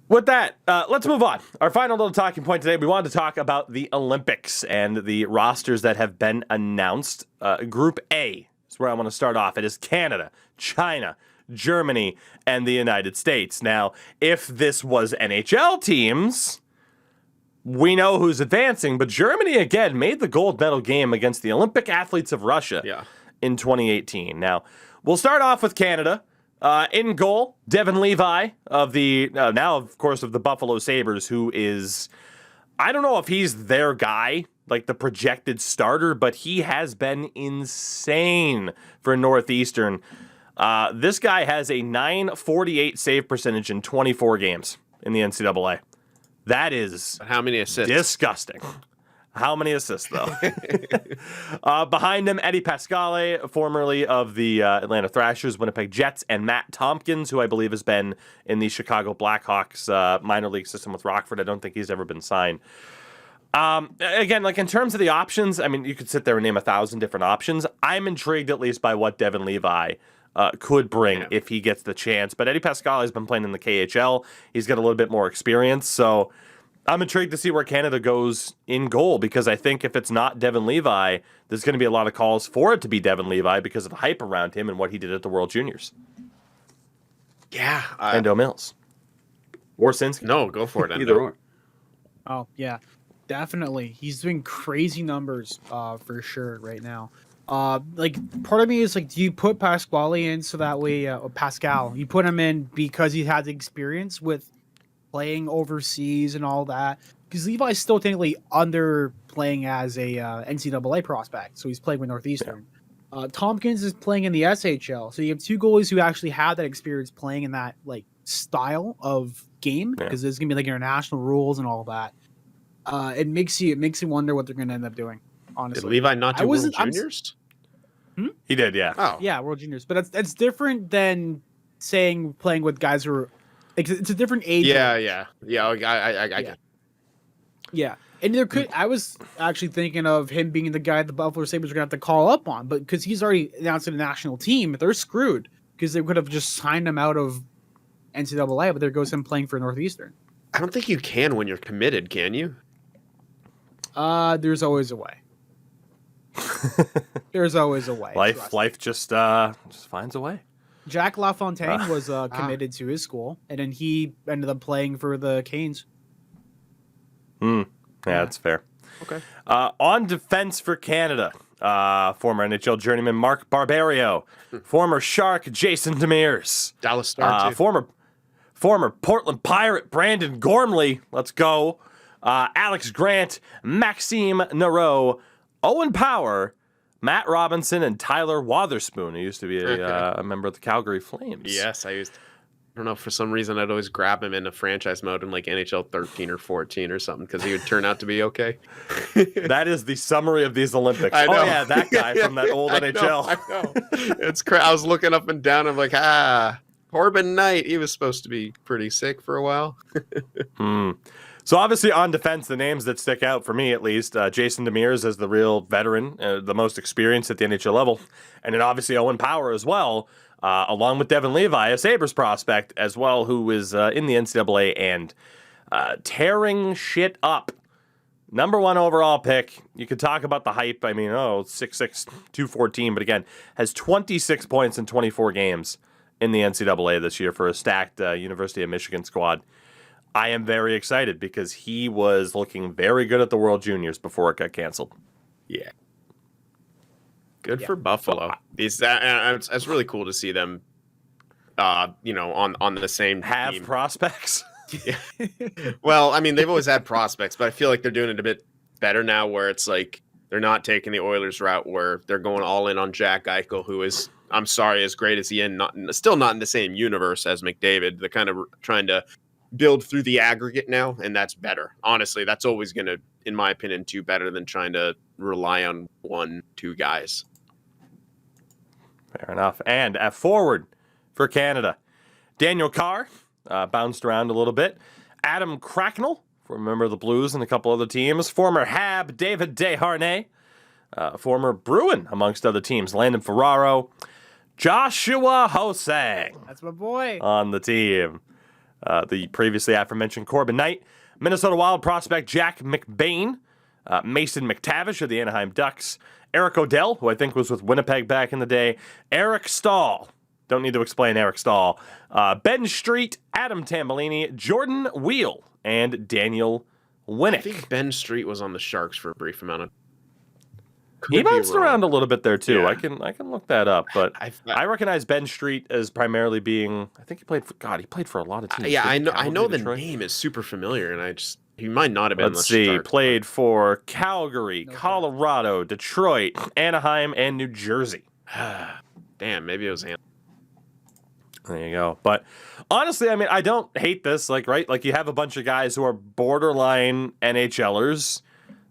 With that, let's move on. Our final little talking point today, we wanted to talk about the Olympics and the rosters that have been announced. Group A is where I want to start off. It is Canada, China, Germany, and the United States. Now, if this was NHL teams, we know who's advancing, but Germany, again, made the gold medal game against the Olympic athletes of Russia in 2018. Now, we'll start off with Canada. In goal, Devin Levi of the, now of course of the Buffalo Sabres, who is, I don't know if he's their guy, like the projected starter, but he has been insane for Northeastern. This guy has a .948 save percentage in 24 games in the NCAA. That is how many assists? Disgusting. How many assists, though? Behind him, Eddie Pasquale, formerly of the Atlanta Thrashers, Winnipeg Jets, and Matt Tompkins, who I believe has been in the Chicago Blackhawks minor league system with Rockford. I don't think he's ever been signed. Again, like in terms of the options, I mean, you could sit there and name 1,000 different options. I'm intrigued at least by what Devin Levi could bring if he gets the chance. But Eddie Pasquale has been playing in the KHL. He's got a little bit more experience, so I'm intrigued to see where Canada goes in goal, because I think if it's not Devin Levi, there's going to be a lot of calls for it to be Devin Levi because of the hype around him and what he did at the World Juniors. Yeah. Endo Mills. Or Sinski. No, go for it. Either or. Oh, yeah, definitely. He's doing crazy numbers for sure right now. Like, part of me is like, do you put Pasquale in so that way, Pascal, you put him in because he has experience with playing overseas and all that, because Levi's still technically underplaying as a NCAA prospect, so he's playing with Northeastern. Tompkins is playing in the SHL, so you have two goalies who actually have that experience playing in that like style of game, because there's gonna be like international rules and all that. It makes you wonder what they're gonna end up doing. Honestly, did Levi not do World Juniors? He did, yeah. Oh, yeah, World Juniors, but that's different than saying playing with guys who are. It's a different age. Yeah. I get. Yeah, and there could. I was actually thinking of him being the guy the Buffalo Sabres are gonna have to call up on, but because he's already announced a national team, they're screwed because they could have just signed him out of NCAA. But there goes him playing for Northeastern. I don't think you can when you're committed, can you? There's always a way. There's always a way. Life just finds a way. Jack LaFontaine was committed to his school, and then he ended up playing for the Canes. Yeah, that's fair. Okay. On defense for Canada, former NHL journeyman Mark Barberio, former Shark Jason Demers, Dallas Star, former Portland Pirate Brandon Gormley, let's go, Alex Grant, Maxime Nareau, Owen Power, Matt Robinson, and Tyler Wotherspoon, who used to be a member of the Calgary Flames. Yes, I don't know, for some reason I'd always grab him in a franchise mode in like NHL 13 or 14 or something because he would turn out to be okay. That is the summary of these Olympics. I know. Oh yeah, that guy from that old NHL. I know. It's I was looking up and down. I'm like, Corbin Knight. He was supposed to be pretty sick for a while. So obviously on defense, the names that stick out for me at least, Jason Demers as the real veteran, the most experienced at the NHL level, and then obviously Owen Power as well, along with Devin Levi, a Sabres prospect as well, who is in the NCAA and tearing shit up. Number 1 overall pick. You could talk about the hype. I mean, 6'6", 214, but again, has 26 points in 24 games in the NCAA this year for a stacked University of Michigan squad. I am very excited because he was looking very good at the World Juniors before it got canceled. Yeah. Good for Buffalo. It's really cool to see them, on the same team. Prospects. Yeah. Well, I mean, they've always had prospects, but I feel like they're doing it a bit better now, where it's like they're not taking the Oilers route, where they're going all in on Jack Eichel, who is, I'm sorry, as great as he is, still not in the same universe as McDavid. They're kind of trying to build through the aggregate now, and that's better. Honestly, that's always going to, in my opinion, do better than trying to rely on 1-2 guys. Fair enough. And at forward for Canada, Daniel Carr bounced around a little bit. Adam Cracknell, former member of the Blues and a couple other teams. Former Hab David Desharnais. Former Bruin, amongst other teams. Landon Ferraro. Joshua Hosang. That's my boy. On the team. the previously aforementioned Corbin Knight, Minnesota Wild prospect Jack McBain, Mason McTavish of the Anaheim Ducks, Eric Odell, who I think was with Winnipeg back in the day, Eric Stahl. Don't need to explain Eric Stahl. Ben Street, Adam Tambellini, Jordan Wheel, and Daniel Winnick. I think Ben Street was on the Sharks for a brief amount of. He bounced around a little bit there too. Yeah. I can look that up, but I I recognize Ben Street as primarily being. I think he played for a lot of teams. yeah, I know. I Calgary, know the Detroit. name is super familiar, and he might not have been. Let's the see. Sharks, Played for Calgary, Okay. Colorado, Detroit, Anaheim, and New Jersey. Damn, maybe it was him. There you go. But honestly, I mean, I don't hate this. Right? Like you have a bunch of guys who are borderline NHLers.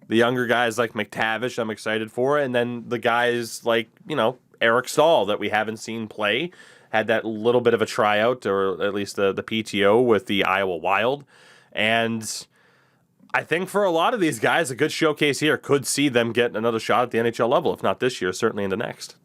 The younger guys like McTavish, I'm excited for, and then the guys like Eric Stahl that we haven't seen play. Had that little bit of a tryout, or at least the PTO with the Iowa Wild, and I think for a lot of these guys, a good showcase here could see them get another shot at the NHL level, if not this year, certainly in the next.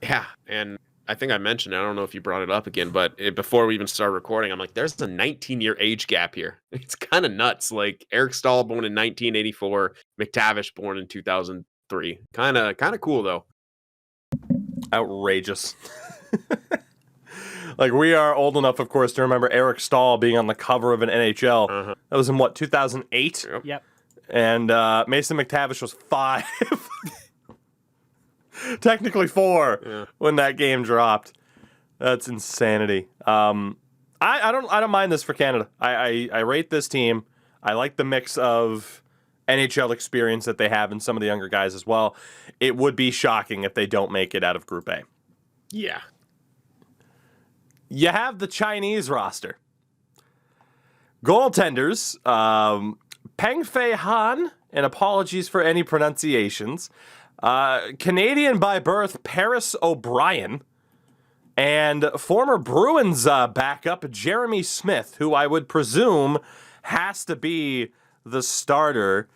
Yeah, and I think I mentioned it. I don't know if you brought it up again, but before we even started recording, I'm like, there's a 19-year age gap here. It's kind of nuts. Like Eric Stahl born in 1984, McTavish born in 2003. Kind of cool though. Outrageous. Like we are old enough, of course, to remember Eric Stahl being on the cover of an NHL. Uh-huh. That was in 2008? Yep. And Mason McTavish was 5. Technically 4 when that game dropped. That's insanity. I don't mind this for Canada. I rate this team. I like the mix of NHL experience that they have in some of the younger guys as well. It would be shocking if they don't make it out of Group A. Yeah. You have the Chinese roster. Goaltenders, Peng Fei Han, and apologies for any pronunciations, Canadian by birth Paris O'Brien, and former Bruins backup Jeremy Smith, who I would presume has to be the starter.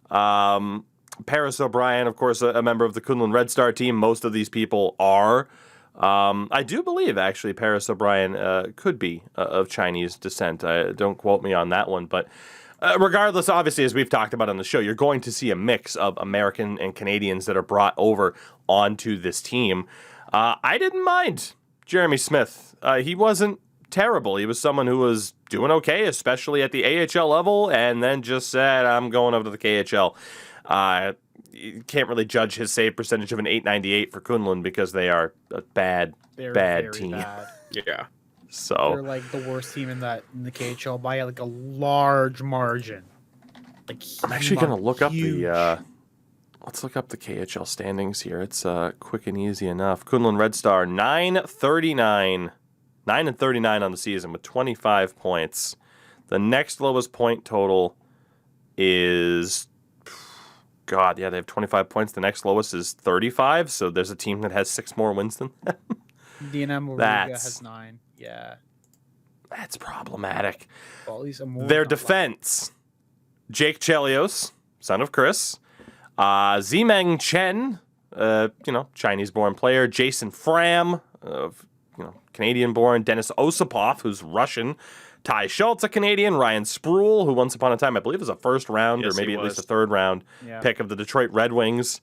Paris O'Brien, of course, a member of the Kunlun Red Star team. Most of these people are. I do believe, actually, Paris O'Brien could be of Chinese descent. Don't quote me on that one. But regardless, obviously, as we've talked about on the show, you're going to see a mix of American and Canadians that are brought over onto this team. I didn't mind Jeremy Smith. He wasn't terrible. He was someone who was doing okay, especially at the AHL level, and then just said, I'm going over to the KHL. You can't really judge his save percentage of an .898 for Kunlun because they are a bad Very team. bad. Yeah. They're So like the worst team in the KHL by like a large margin. Like I'm actually going to look up huge. the let's look up the KHL standings here. It's quick and easy enough. Kunlun Red Star 9-39 on the season with 25 points. The next lowest point total is God, yeah, they have 25 points. The next lowest is 35, so there's a team that has 6 more wins than them. DNM Riga has 9. Yeah. That's problematic. Well, at least more Their not defense, Jake Chelios, son of Chris, Zimeng Chen, Chinese-born player, Jason Fram, Canadian-born, Denis Osipov, who's Russian, Ty Schultz, a Canadian, Ryan Spruill, who once upon a time I believe was a first round or Yes, maybe he at least a was. third round Yeah. pick of the Detroit Red Wings.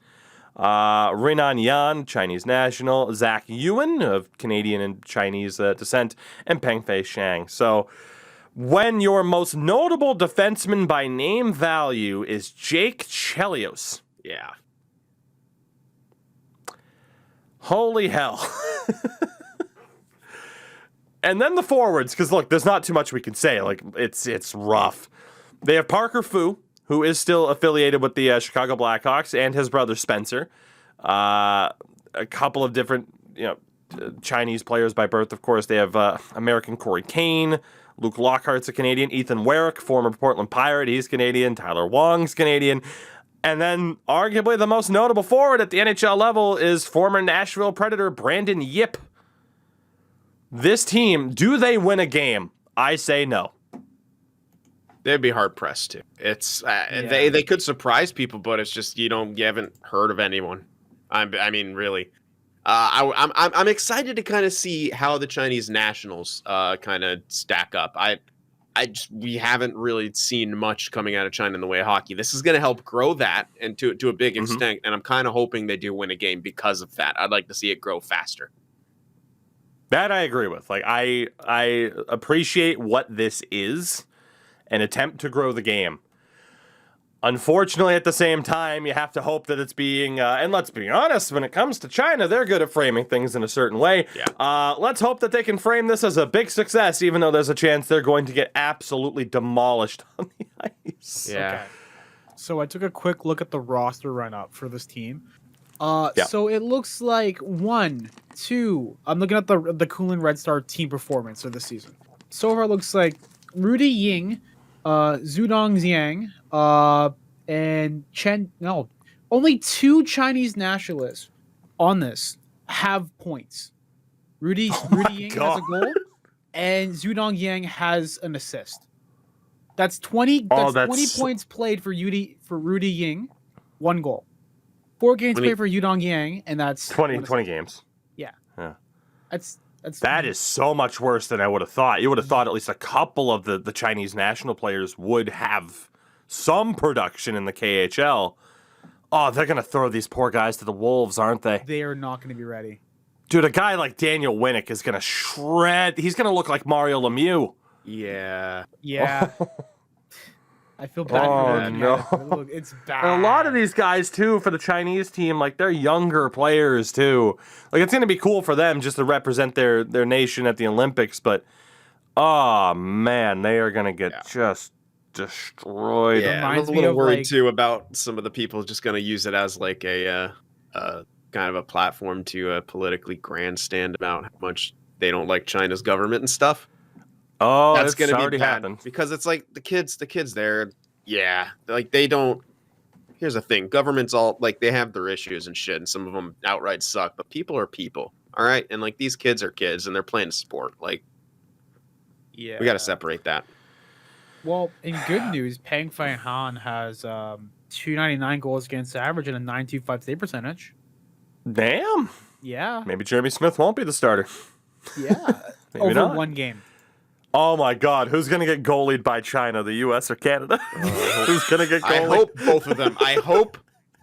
Renan Yan, Chinese national, Zach Ewan of Canadian and Chinese descent, and Peng Fei Shang. So when your most notable defenseman by name value is Jake Chelios, Yeah. holy hell. And then the forwards, because look, there's not too much we can say. Like it's rough. They have Parker Fu, who is still affiliated with the Chicago Blackhawks, and his brother Spencer. A couple of different, Chinese players by birth. Of course, they have American Corey Kane, Luke Lockhart's a Canadian, Ethan Werrick, former Portland Pirate, he's Canadian, Tyler Wong's Canadian. And then arguably the most notable forward at the NHL level is former Nashville Predator Brandon Yip. This team, do they win a game? I say no. They'd be hard pressed to. It's they could surprise people, but it's just you haven't heard of anyone. I mean, really. I'm excited to kind of see how the Chinese nationals kind of stack up. We haven't really seen much coming out of China in the way of hockey. This is going to help grow that and to a big extent, and I'm kind of hoping they do win a game because of that. I'd like to see it grow faster. That I agree with. Like I appreciate what this is, an attempt to grow the game. Unfortunately, at the same time, you have to hope that it's being, and let's be honest, when it comes to China, they're good at framing things in a certain way. Yeah. Let's hope that they can frame this as a big success, even though there's a chance they're going to get absolutely demolished on the ice. Yeah. Okay. So I took a quick look at the roster run-up for this team. Yeah. So it looks like I'm looking at the Kunlun Red Star team performance of this season. So far, it looks like Rudy Ying, Zudong Jiang, and only 2 Chinese nationalists on this have points. Rudy Ying has a goal, and Zudong Yang has an assist. That's 20. That's 20 points played for Rudy Ying, 1 goal. 4 games played for Yudong Yang, and that's 20 games. Yeah. Yeah. That is so much worse than I would have thought. You would have thought at least a couple of the Chinese national players would have some production in the KHL. Oh, they're going to throw these poor guys to the wolves, aren't they? They are not going to be ready. Dude, a guy like Daniel Winnick is going to shred. He's going to look like Mario Lemieux. Yeah. Yeah. I feel bad for them. No. Look, it's bad. And a lot of these guys, too, for the Chinese team, like, they're younger players, too. Like, it's going to be cool for them just to represent their nation at the Olympics, but, oh, man, they are going to get just destroyed. Yeah, I'm a little worried, too, about some of the people just going to use it as, like, a kind of a platform to politically grandstand about how much they don't like China's government and stuff. Oh, that's going to be bad happened. Because it's like the kids there, yeah, like they don't. Here's the thing: governments all like they have their issues and shit, and some of them outright suck. But people are people, all right. And like these kids are kids, and they're playing a sport. Like, yeah, we got to separate that. Well, in good news, Peng Fai Han has 299 goals against average and a 9.25 save percentage. Damn. Yeah. Maybe Jeremy Smith won't be the starter. Yeah. Maybe over not. 1 game. Oh my God, who's going to get goalied by China, the U.S. or Canada? Who's going to get goalied? I hope both of them.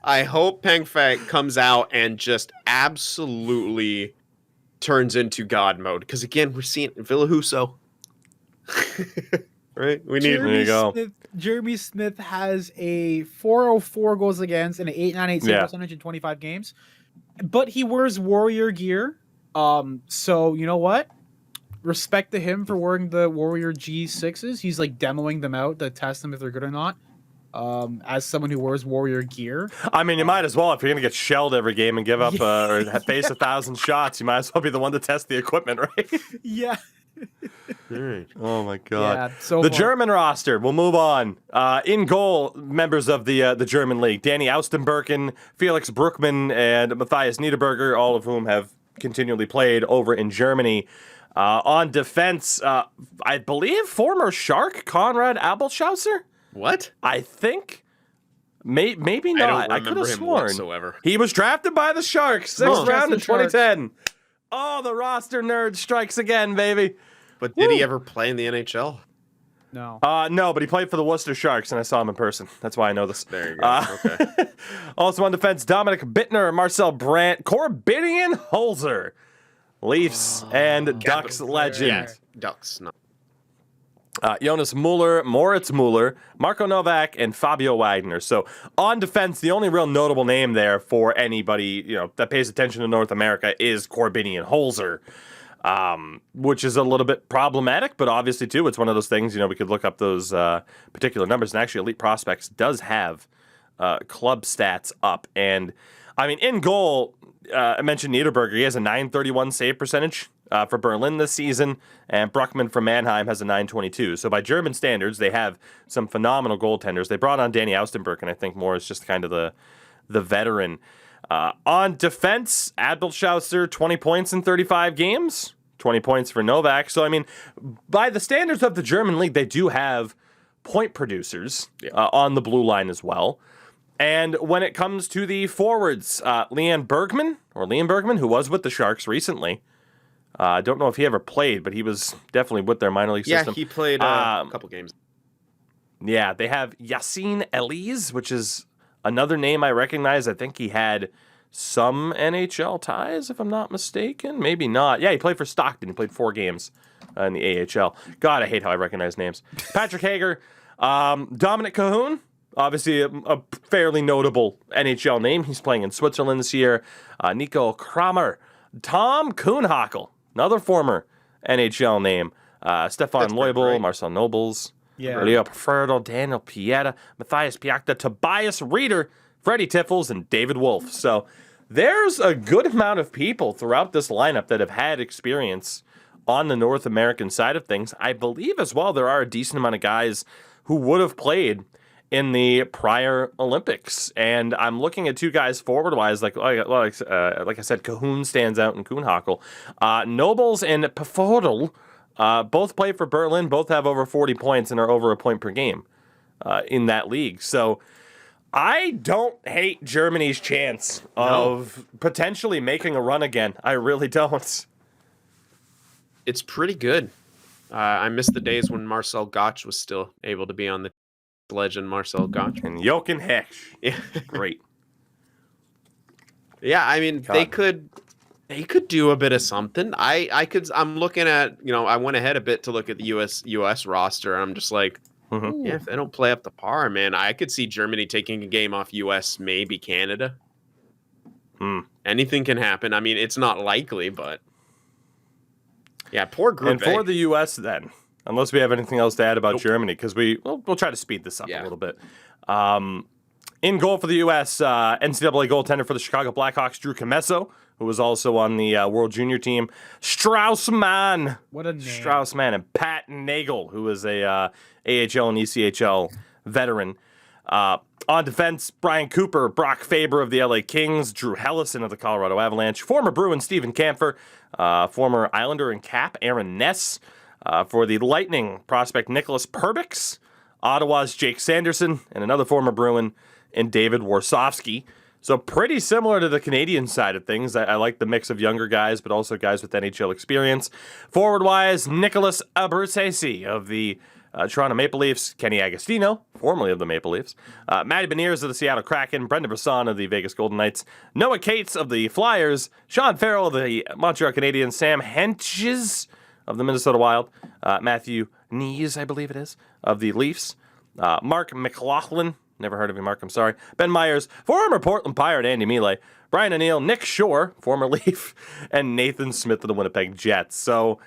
I hope Peng Fai comes out and just absolutely turns into God mode. Because again, we're seeing Villahuso. Right? We need. There you go. Jeremy Smith has a 404 goals against and an 898 save percentage in 25 games. But he wears Warrior gear. So, you know what? Respect to him for wearing the Warrior G6s. He's like demoing them out to test them if they're good or not. As someone who wears Warrior gear. I mean, you might as well. If you're going to get shelled every game and give up or face 1,000 shots, you might as well be the one to test the equipment, right? Yeah. Oh, my God. Yeah, so the German roster, we'll move on. In goal, members of the German league, Danny Austenbergen, Felix Bruckmann, and Matthias Niederberger, all of whom have continually played over in Germany. On defense, I believe former Shark Konrad Abelschauser? What? I think. Maybe not. I could have sworn. Whatsoever. He was drafted by the Sharks, 6th round in 2010. Oh, the roster nerd strikes again, baby. But did he ever play in the NHL? No. No, but he played for the Worcester Sharks, and I saw him in person. That's why I know this. There you go. Okay. Also on defense, Dominic Bittner, Marcel Brandt, Corbinian Holzer. Leafs and Ducks legend. Yeah, Ducks. No. Jonas Mueller, Moritz Mueller, Marco Novak, and Fabio Wagner. So on defense, the only real notable name there for anybody that pays attention to North America is Corbinian Holzer, which is a little bit problematic, but obviously too, it's one of those things. We could look up those particular numbers, and actually, Elite Prospects does have club stats up, and I mean in goal. I mentioned Niederberger. He has a 931 save percentage for Berlin this season, and Bruckmann from Mannheim has a 922. So by German standards, they have some phenomenal goaltenders. They brought on Danny Austenberg, and I think more is just kind of the veteran. On defense, Abelschauser, 20 points in 35 games, 20 points for Novak. So, I mean, by the standards of the German league, they do have point producers on the blue line as well. And when it comes to the forwards, Liam Bergman, who was with the Sharks recently. I don't know if he ever played, but he was definitely with their minor league system. Yeah, he played a couple games. Yeah, they have Yassine Elise, which is another name I recognize. I think he had some NHL ties, if I'm not mistaken. Maybe not. Yeah, he played for Stockton. He played 4 games in the AHL. God, I hate how I recognize names. Patrick Hager, Dominic Cahoon, obviously a fairly notable NHL name. He's playing in Switzerland this year. Nico Kramer, Tom Kuhnhackl, another former NHL name. Stefan Leubel, Marcel Nobles. Yeah. Leo Preferdo, Daniel Pieta, Matthias Piakta, Tobias Reeder, Freddie Tiffels, and David Wolf. So there's a good amount of people throughout this lineup that have had experience on the North American side of things. I believe as well there are a decent amount of guys who would have played in the prior Olympics. And I'm looking at 2 guys forward-wise, like I said, Cahoon stands out in Kuhnhackl. Nobles and Pefodl both play for Berlin, both have over 40 points and are over a point per game in that league. So I don't hate Germany's chance of potentially making a run again. I really don't. It's pretty good. I miss the days when Marcel Gottsch was still able to be on the legend Marcel Gottsch. And Jochen Hecht. Yeah. Great. Yeah, I mean, God. they could do a bit of something. I'm looking at, I went ahead a bit to look at the US roster, and I'm just like, yeah, if they don't play up to par, man, I could see Germany taking a game off US, maybe Canada. Anything can happen. I mean, it's not likely, but yeah, poor group. And for the US then, unless we have anything else to add about Germany, because we'll try to speed this up a little bit. In goal for the U.S., NCAA goaltender for the Chicago Blackhawks, Drew Comesso, who was also on the World Junior team. Straussman. What a name. Straussman. And Pat Nagel, who is a AHL and ECHL veteran. On defense, Brian Cooper, Brock Faber of the LA Kings, Drew Hellison of the Colorado Avalanche, former Bruin Stephen Kampfer, former Islander and Cap Aaron Ness. For the Lightning, prospect Nicholas Perbix, Ottawa's Jake Sanderson, and another former Bruin, and David Warsofsky. So pretty similar to the Canadian side of things. I like the mix of younger guys, but also guys with NHL experience. Forward-wise, Nicholas Abruzzese of the Toronto Maple Leafs, Kenny Agostino, formerly of the Maple Leafs, Matty Beniers of the Seattle Kraken, Brendan Brisson of the Vegas Golden Knights, Noah Cates of the Flyers, Sean Farrell of the Montreal Canadiens, Sam Hentges of the Minnesota Wild, Matthew Knees, I believe it is, of the Leafs, Mark McLaughlin, never heard of you, Mark, I'm sorry, Ben Myers, former Portland Pirate Andy Mealy, Brian O'Neill, Nick Shore, former Leaf, and Nathan Smith of the Winnipeg Jets. So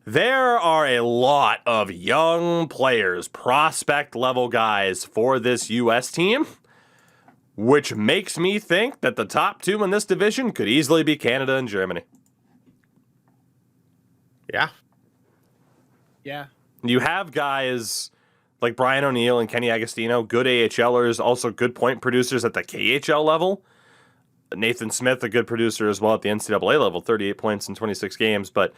there are a lot of young players, prospect-level guys for this U.S. team, which makes me think that the top 2 in this division could easily be Canada and Germany. Yeah. Yeah. You have guys like Brian O'Neill and Kenny Agostino, good AHLers, also good point producers at the KHL level. Nathan Smith, a good producer as well at the NCAA level, 38 points in 26 games. But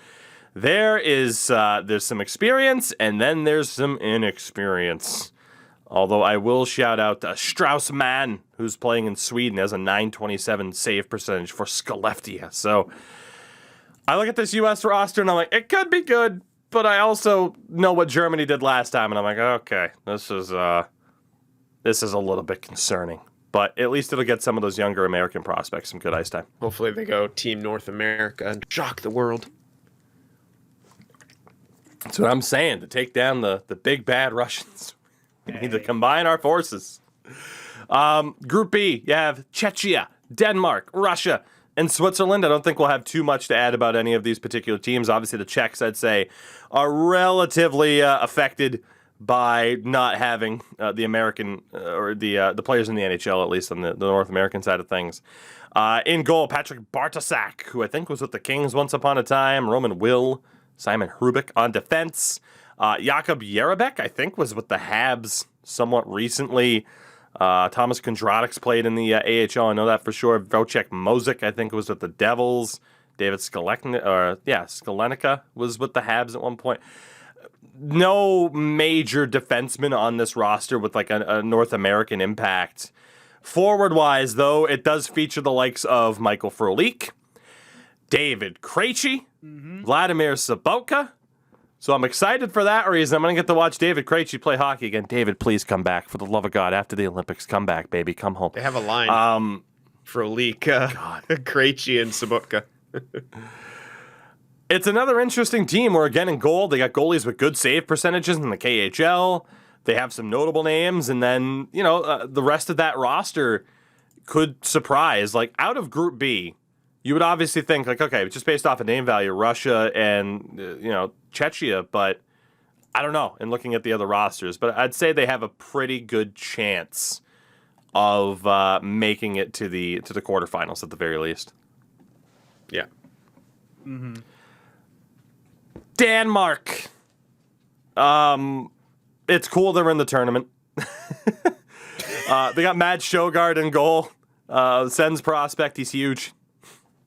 there's some experience, and then there's some inexperience. Although I will shout out Straussman, who's playing in Sweden, has a .927 save percentage for Skellefteå. So I look at this U.S. roster, and I'm like, it could be good. But I also know what Germany did last time, and I'm like, okay, this is a little bit concerning. But at least it'll get some of those younger American prospects some good ice time. Hopefully they go Team North America and shock the world. That's what I'm saying. To take down the big bad Russians, we need to combine our forces. Group B, you have Czechia, Denmark, Russia, and Switzerland. I don't think we'll have too much to add about any of these particular teams. Obviously, the Czechs, I'd say, are relatively affected by not having the American or the players in the NHL, at least on the North American side of things. In goal, Patrick Bartosak, who I think was with the Kings once upon a time. Roman Will, Simon Hrubik on defense. Jakub Jarabek, I think, was with the Habs somewhat recently. Thomas Kondratik's played in the AHL. I know that for sure. Wojciech Mozik, I think, was with the Devils. David Skalenica was with the Habs at one point. No major defenseman on this roster with like a North American impact. Forward-wise, though, it does feature the likes of Michael Frolik, David Krejci, Vladimir Sobotka. So I'm excited for that reason. I'm going to get to watch David Krejci play hockey again. David, please come back. For the love of God, after the Olympics, come back, baby. Come home. They have a line for Leak, Krejci, and Sobotka. It's another interesting team where, again, in goal, they got goalies with good save percentages in the KHL. They have some notable names, and then, the rest of that roster could surprise. Like, out of Group B, you would obviously think, like, okay, just based off of name value, Russia and, Czechia, but I don't know in looking at the other rosters. But I'd say they have a pretty good chance of making it to the quarterfinals at the very least. Yeah. Mm-hmm. Denmark. It's cool they're in the tournament. They got Mads Sjogard in goal. Sens prospect, he's huge.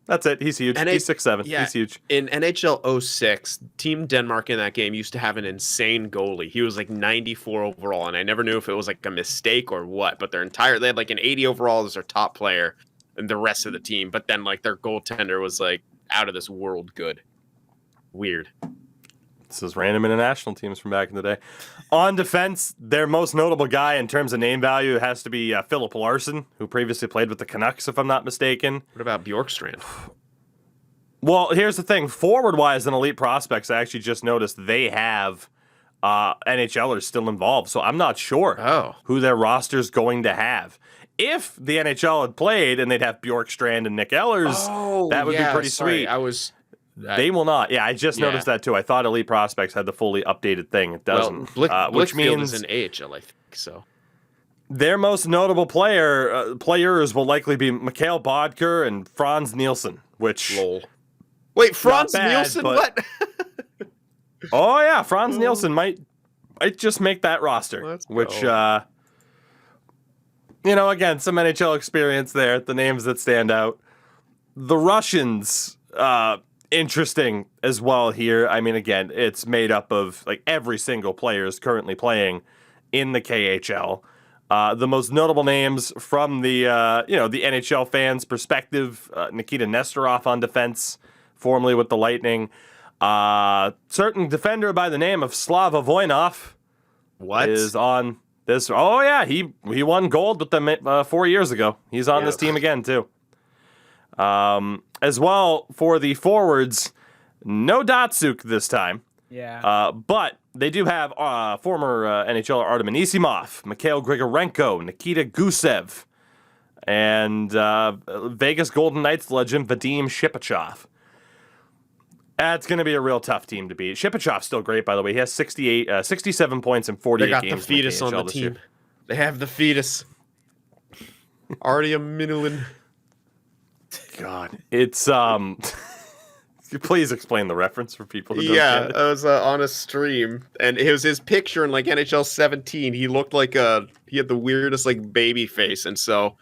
That's it. He's huge. He's 6'7". Yeah, he's huge. In NHL 06, Team Denmark in that game used to have an insane goalie. He was like 94 overall, and I never knew if it was like a mistake or what. But they had like an 80 overall as their top player, and the rest of the team. But then like their goaltender was like out of this world good. Weird. This is random international teams from back in the day. On defense, their most notable guy in terms of name value has to be Philip Larson, who previously played with the Canucks, if I'm not mistaken. What about Bjorkstrand? Well, here's the thing. Forward-wise and elite prospects, I actually just noticed they have NHLers still involved, so I'm not sure who their roster's going to have. If the NHL had played and they'd have Bjorkstrand and Nick Ehlers, that would be pretty sweet. They will not. Yeah, I just noticed that too. I thought Elite Prospects had the fully updated thing. It doesn't. Which means is an AHL, I think so. Their most notable players will likely be Mikhail Bodker and Franz Nielsen, which... Lol. Wait, Franz Nielsen? What? Oh, yeah. Franz Nielsen might just make that roster, which, again, some NHL experience there, the names that stand out. The Russians... interesting as well here. I mean, again, it's made up of like every single player is currently playing in the KHL. The most notable names from the the NHL fans' perspective: Nikita Nesterov on defense, formerly with the Lightning. Certain defender by the name of Slava Voinov is on this. Oh yeah, he won gold with them 4 years ago. He's on this team again too. As well, for the forwards, no Datsuk this time. Yeah. But they do have former NHLer Artem Anisimov, Mikhail Grigorenko, Nikita Gusev, and Vegas Golden Knights legend Vadim Shipachyov. That's going to be a real tough team to beat. Shipachyov's still great, by the way. He has 67 points in 48 games. They got the fetus on the team. They have the fetus. Artyom Minulin. God, it's please explain the reference for people who don't get it. I was on a stream, and it was his picture in like NHL 17. He looked like he had the weirdest like baby face, and so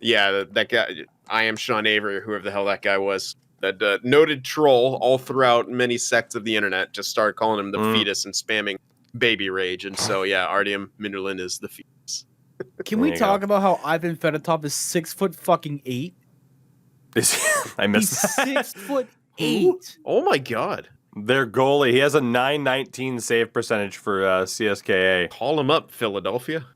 that guy, I am Sean Avery, whoever the hell that guy was, that noted troll all throughout many sects of the internet, just started calling him the fetus and spamming baby rage, and so Artyom Minulin is the fetus. Can we talk about how Ivan Fedotov is 6'8"? I missed He's 6'8". Oh my god. Their goalie, he has a .919 save percentage for CSKA. Call him up, Philadelphia.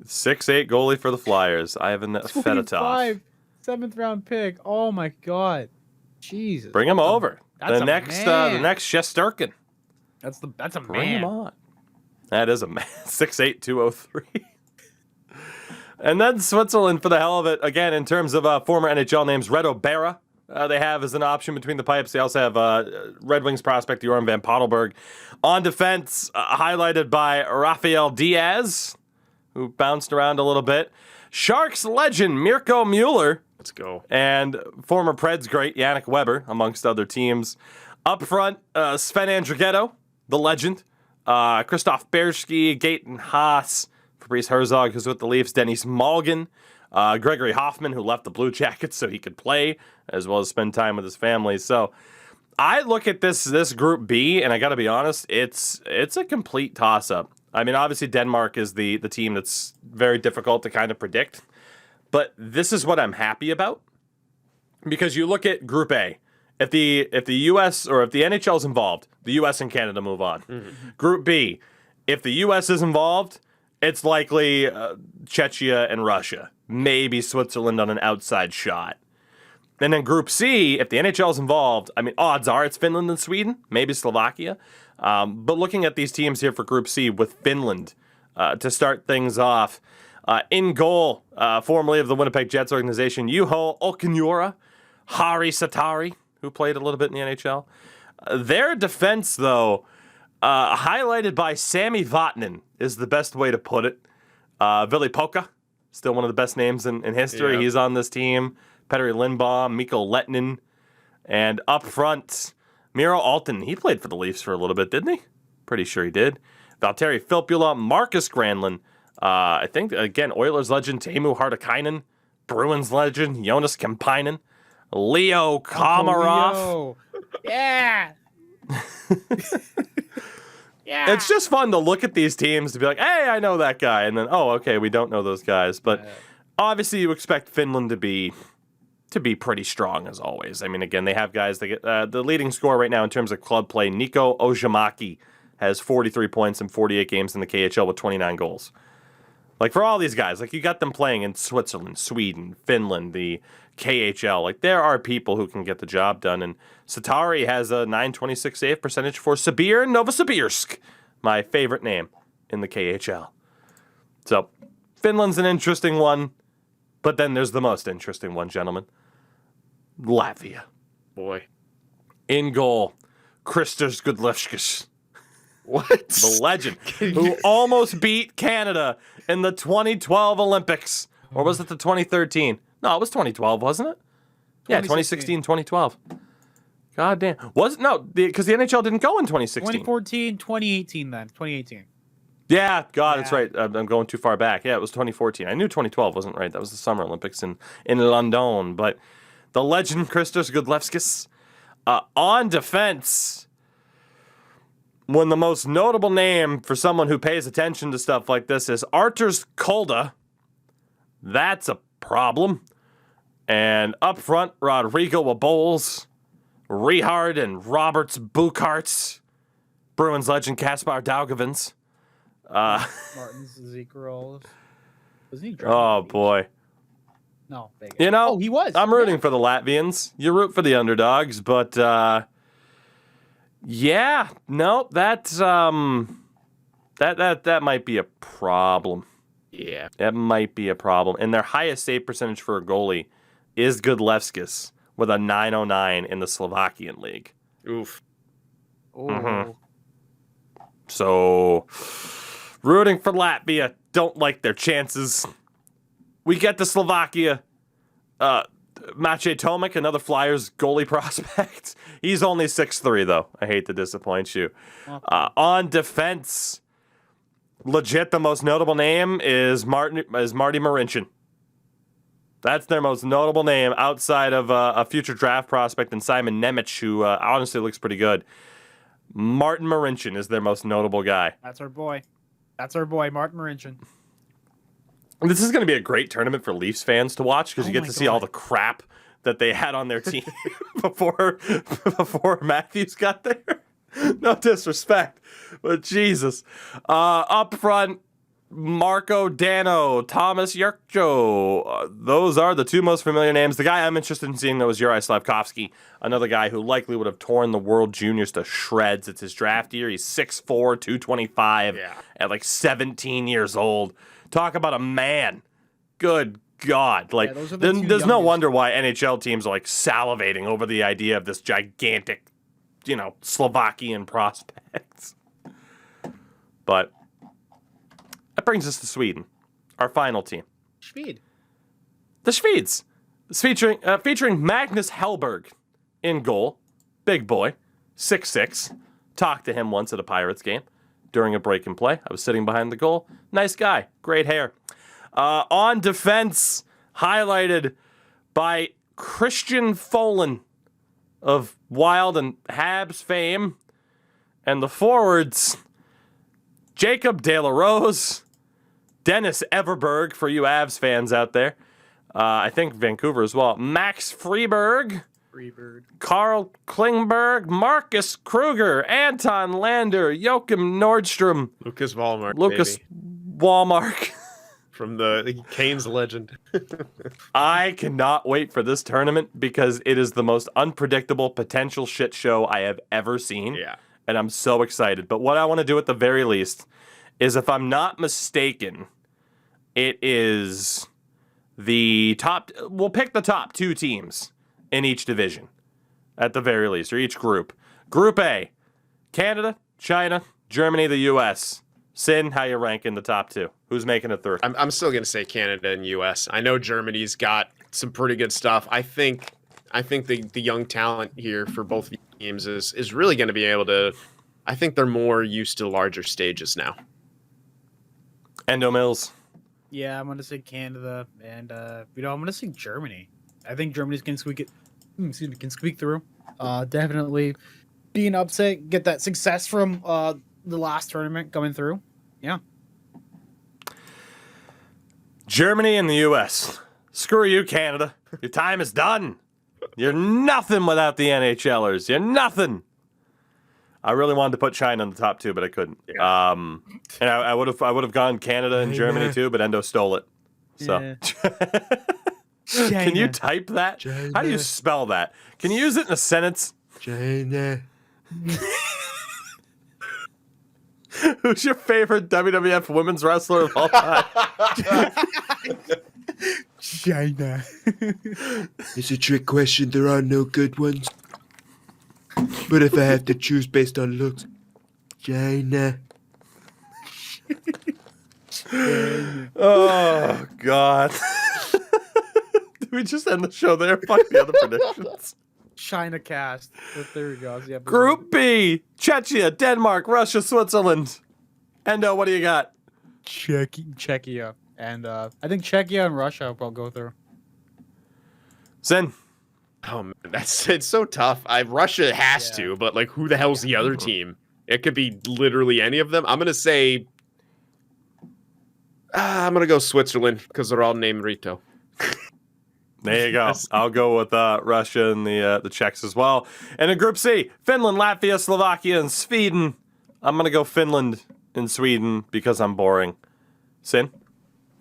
6'8" goalie for the Flyers. Ivan Fedotov. 7th round pick. Oh my god. Jesus. Bring him over. That's the next Shesterkin. That's a Bring man. him on. That is a man. 6'8", 203. And then Switzerland, for the hell of it, again, in terms of former NHL names, Reto Berra, they have as an option between the pipes. They also have Red Wings prospect Joran Van Pottelberg. On defense, highlighted by Rafael Diaz, who bounced around a little bit. Sharks legend Mirko Mueller. Let's go. And former Preds great Yannick Weber, amongst other teams. Up front, Sven Andrighetto, the legend. Christoph Berschke, Gaten Haas, Fabrice Herzog, who's with the Leafs, Dennis Malgin, Gregory Hoffman, who left the Blue Jackets so he could play, as well as spend time with his family. So I look at this Group B, and I got to be honest, it's a complete toss-up. I mean, obviously Denmark is the team that's very difficult to kind of predict. But this is what I'm happy about. Because you look at Group A, if the U.S. or if the NHL is involved, the U.S. and Canada move on. Mm-hmm. Group B, if the U.S. is involved, it's likely Czechia and Russia, maybe Switzerland on an outside shot. And then Group C, if the NHL is involved, I mean, odds are it's Finland and Sweden, maybe Slovakia. But looking at these teams here for Group C with Finland to start things off, in goal, formerly of the Winnipeg Jets organization, Juho Olkinuora, Hari Satari, who played a little bit in the NHL. Their defense, though, highlighted by Sami Vatanen, is the best way to put it. Ville Pokka, still one of the best names in history. Yeah. He's on this team. Petteri Lindbaum, Mikko Lehtinen, and up front, Miro Alton. He played for the Leafs for a little bit, didn't he? Pretty sure he did. Valtteri Filppula, Marcus Granlund. I think, again, Oilers legend Teemu Hartikainen, Bruins legend Jonas Kemppainen, Leo Komarov. Leo. Yeah. Yeah. It's just fun to look at these teams to be like, hey, I know that guy. And then, oh, okay, we don't know those guys. But obviously you expect Finland to be pretty strong as always. I mean, again, they have guys that get the leading scorer right now in terms of club play. Nico Ojamaki has 43 points in 48 games in the KHL with 29 goals. Like, for all these guys, like, you got them playing in Switzerland, Sweden, Finland, the KHL. Like, there are people who can get the job done. And Satari has a .926 save percentage for Sibir Novosibirsk, my favorite name in the KHL. So, Finland's an interesting one, but then there's the most interesting one, gentlemen. Latvia. Boy. In goal, Kristus Gudlevskis. What? The legend who almost beat Canada in the 2012 Olympics. Or was it the 2013? No, it was 2012, wasn't it? Yeah, 2016, 2012. God damn. Was it? No, because the NHL didn't go in 2016. 2014, 2018 then. 2018. Yeah, God, that's right. I'm going too far back. Yeah, it was 2014. I knew 2012 wasn't right. That was the Summer Olympics in London. But the legend Kristus Gudlevskis on defense. When the most notable name for someone who pays attention to stuff like this is Arturs Kolda. That's a problem. And up front, Rodrigo Wabols, Rehard and Roberts Bukarts, Bruins legend Kaspar Daugavins. Martins Zekerols. Was he drunk? Oh, boy. No, Vegas. You know, he was. I'm rooting for the Latvians. You root for the underdogs, but yeah, no, that's that might be a problem. Yeah, that might be a problem. And their highest save percentage for a goalie is Gudlevskis with a .909 in the Slovakian league. Oof. Mm-hmm. So, rooting for Latvia. Don't like their chances. We get to Slovakia. Maciej Tomek, another Flyers goalie prospect. He's only 6'3", though. I hate to disappoint you. On defense, legit the most notable name is Marty Marincin. That's their most notable name outside of a future draft prospect and Simon Nemec, who honestly looks pretty good. Martin Marincin is their most notable guy. That's our boy, Martin Marincin. This is going to be a great tournament for Leafs fans to watch because you get to see all the crap that they had on their team before Matthews got there. No disrespect, but Jesus. Up front, Marco Dano, Thomas Jurkjo. Those are the two most familiar names. The guy I'm interested in seeing, though, is Juraj Slafkovsky, another guy who likely would have torn the World Juniors to shreds. It's his draft year. He's 6'4", 225 at like 17 years old. Talk about a man. Good God. Like, there's no wonder why NHL teams are like salivating over the idea of this gigantic, Slovakian prospects. But that brings us to Sweden, our final team. Swede. The Swedes. Featuring Magnus Hellberg in goal. Big boy. 6'6". Talked to him once at a Pirates game. During a break and play. I was sitting behind the goal. Nice guy. Great hair. On defense, highlighted by Christian Folin of Wild and Habs fame. And the forwards, Jacob De La Rose, Dennis Everberg, for you Avs fans out there, I think Vancouver as well. Max Freeberg, Freebird. Carl Klingberg, Marcus Kruger, Anton Lander, Joachim Nordstrom, Lucas Walmart, Lucas baby. Walmark. From the Canes legend. I cannot wait for this tournament because it is the most unpredictable potential shit show I have ever seen. Yeah. And I'm so excited. But what I want to do at the very least is, if I'm not mistaken, it is the top. We'll pick the top 2 teams in each division at the very least, or each group. Group A, Canada, China, Germany, the U.S. Sin, how you ranking the top 2? Who's making it third? I'm still gonna say Canada and U.S. I know Germany's got some pretty good stuff. I think the young talent here for both teams is really going to be able to. I think they're more used to larger stages now. Endo Mills. Yeah, I'm gonna say Canada, and I'm gonna say Germany. I think Germany's can squeak it. Can squeak through. Definitely be an upset. Get that success from the last tournament coming through. Yeah. Germany and the U.S. Screw you, Canada. Your time is done. You're nothing without the NHLers. You're nothing. I really wanted to put China in the top 2, but I couldn't. Yeah. And I would have gone Canada and Germany too, but Endo stole it. So, can you type that? China. How do you spell that? Can you use it in a sentence? China. Who's your favorite WWF women's wrestler of all time? China. It's a trick question. There are no good ones. But if I have to choose based on looks, China. Oh, God. Did we just end the show there? Fuck the other predictions. China cast. There we go. Yeah, Group B, Czechia, Denmark, Russia, Switzerland. Endo, what do you got? Czechia. And I think Czechia and Russia will go through. Sin. Oh man, it's so tough. Russia has to, but like, who the hell's the other team? It could be literally any of them. I'm gonna say, I'm gonna go Switzerland because they're all named Rito. There you go. I'll go with Russia and the Czechs as well. And in Group C, Finland, Latvia, Slovakia, and Sweden. I'm gonna go Finland and Sweden because I'm boring. Sin?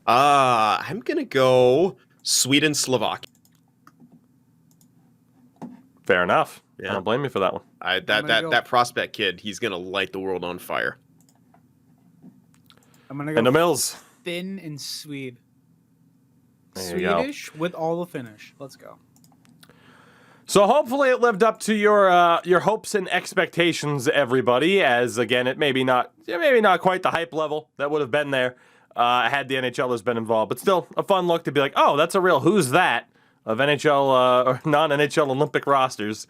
I'm gonna go Sweden, Slovakia. Fair enough. Yeah. I don't blame you for that one. That prospect kid, he's gonna light the world on fire. I'm gonna go Endo Mills. Finn and Swede. There you go. Swedish with all the Finnish. Let's go. So hopefully it lived up to your hopes and expectations, everybody. As again, it maybe not quite the hype level that would have been there had the NHLers been involved, but still a fun look to be like, oh, that's a real who's that of NHL or non-NHL Olympic rosters.